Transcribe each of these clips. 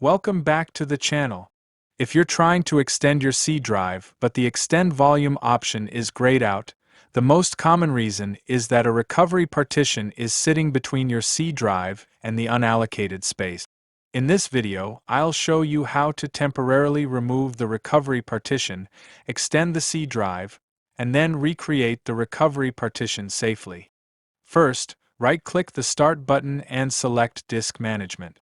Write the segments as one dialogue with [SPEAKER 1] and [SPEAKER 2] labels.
[SPEAKER 1] Welcome back to the channel. If you're trying to extend your C drive but the extend volume option is grayed out, the most common reason is that a recovery partition is sitting between your C drive and the unallocated space. In this video, I'll show you how to temporarily remove the recovery partition, extend the C drive, and then recreate the recovery partition safely. First, right-click the Start button and select Disk Management.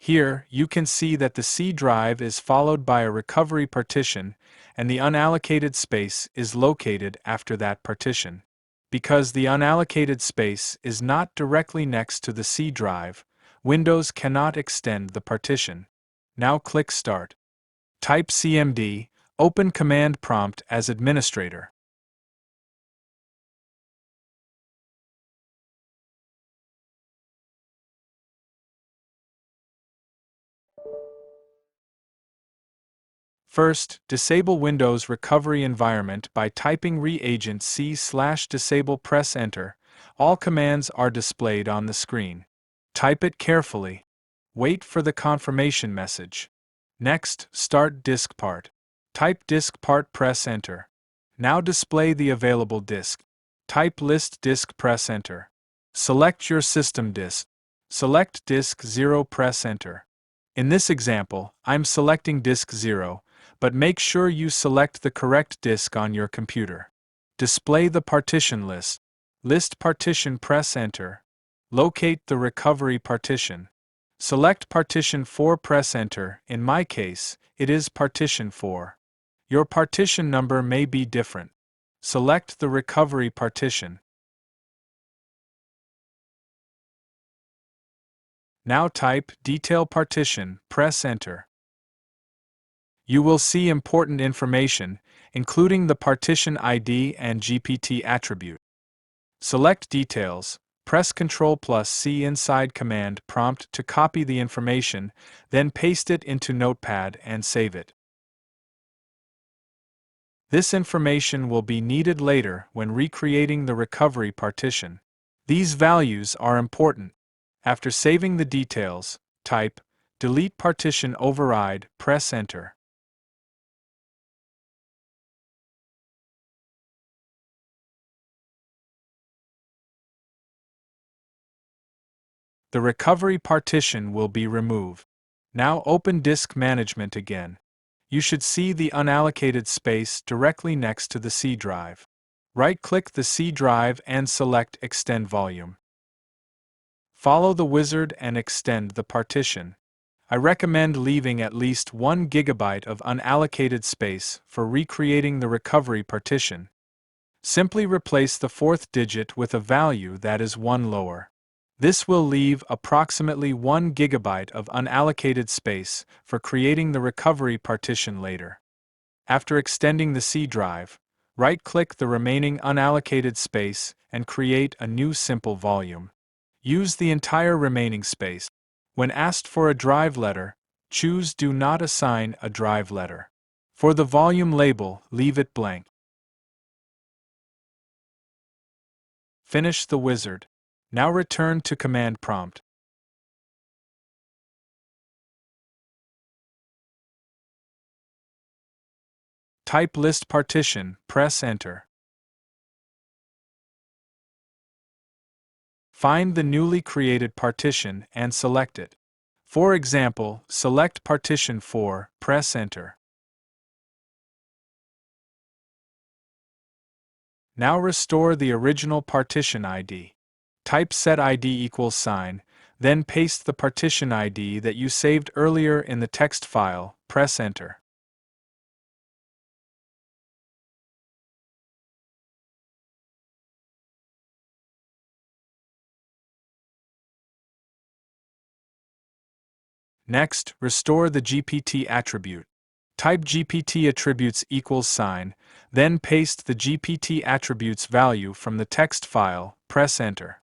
[SPEAKER 1] Here, you can see that the C drive is followed by a recovery partition, and the unallocated space is located after that partition. Because the unallocated space is not directly next to the C drive, Windows cannot extend the partition. Now click Start. Type CMD, open Command Prompt as administrator. First, disable Windows Recovery Environment by typing reagentc/disable. Press Enter. All commands are displayed on the screen. Type it carefully. Wait for the confirmation message. Next, start diskpart. Type diskpart. Press Enter. Now display the available disk. Type list disk. Press Enter. Select your system disk. Select disk 0. Press Enter. In this example, I'm selecting disk 0, but make sure you select the correct disk on your computer. Display the partition list. List partition. Press Enter. Locate the recovery partition. Select partition 4. Press Enter. In my case, it is partition 4. Your partition number may be different. Select the recovery partition. Now type Detail Partition. Press Enter. You will see important information, including the partition ID and GPT attribute. Select Details, press Ctrl+C inside Command Prompt to copy the information, then paste it into Notepad and save it. This information will be needed later when recreating the recovery partition. These values are important. After saving the details, type Delete Partition Override. Press Enter. The recovery partition will be removed. Now open Disk Management again. You should see the unallocated space directly next to the C drive. Right-click the C drive and select Extend Volume. Follow the wizard and extend the partition. I recommend leaving at least 1 GB of unallocated space for recreating the recovery partition. Simply replace the fourth digit with a value that is 1 lower. This will leave approximately 1 GB of unallocated space for creating the recovery partition later. After extending the C drive, right-click the remaining unallocated space and create a new simple volume. Use the entire remaining space. When asked for a drive letter, choose Do Not Assign a Drive Letter. For the volume label, leave it blank. Finish the wizard. Now return to Command Prompt. Type List Partition. Press Enter. Find the newly created partition and select it. For example, select Partition 4. Press Enter. Now restore the original partition ID. Type set ID =, then paste the partition ID that you saved earlier in the text file. Press Enter. Next, restore the GPT attribute. Type GPT attributes =, then paste the GPT attributes value from the text file. Press Enter.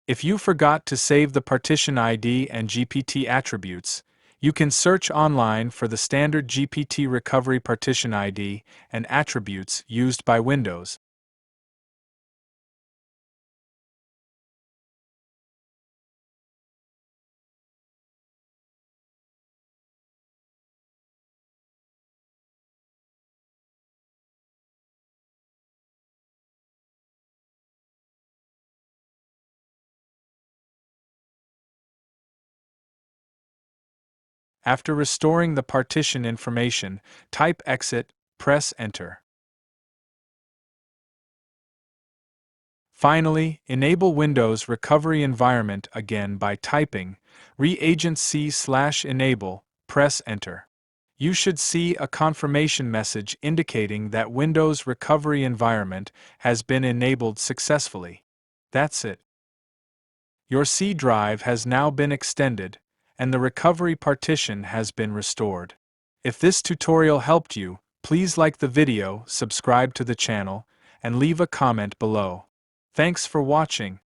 [SPEAKER 1] If you forgot to save the partition ID and GPT attributes, You can search online for the standard GPT Recovery Partition ID and attributes used by Windows. After restoring the partition information, type Exit, press Enter. Finally, enable Windows Recovery Environment again by typing reagentc/enable, press Enter. You should see a confirmation message indicating that Windows Recovery Environment has been enabled successfully. That's it. Your C drive has now been extended, and the recovery partition has been restored. If this tutorial helped you, please like the video, subscribe to the channel, and leave a comment below. Thanks for watching.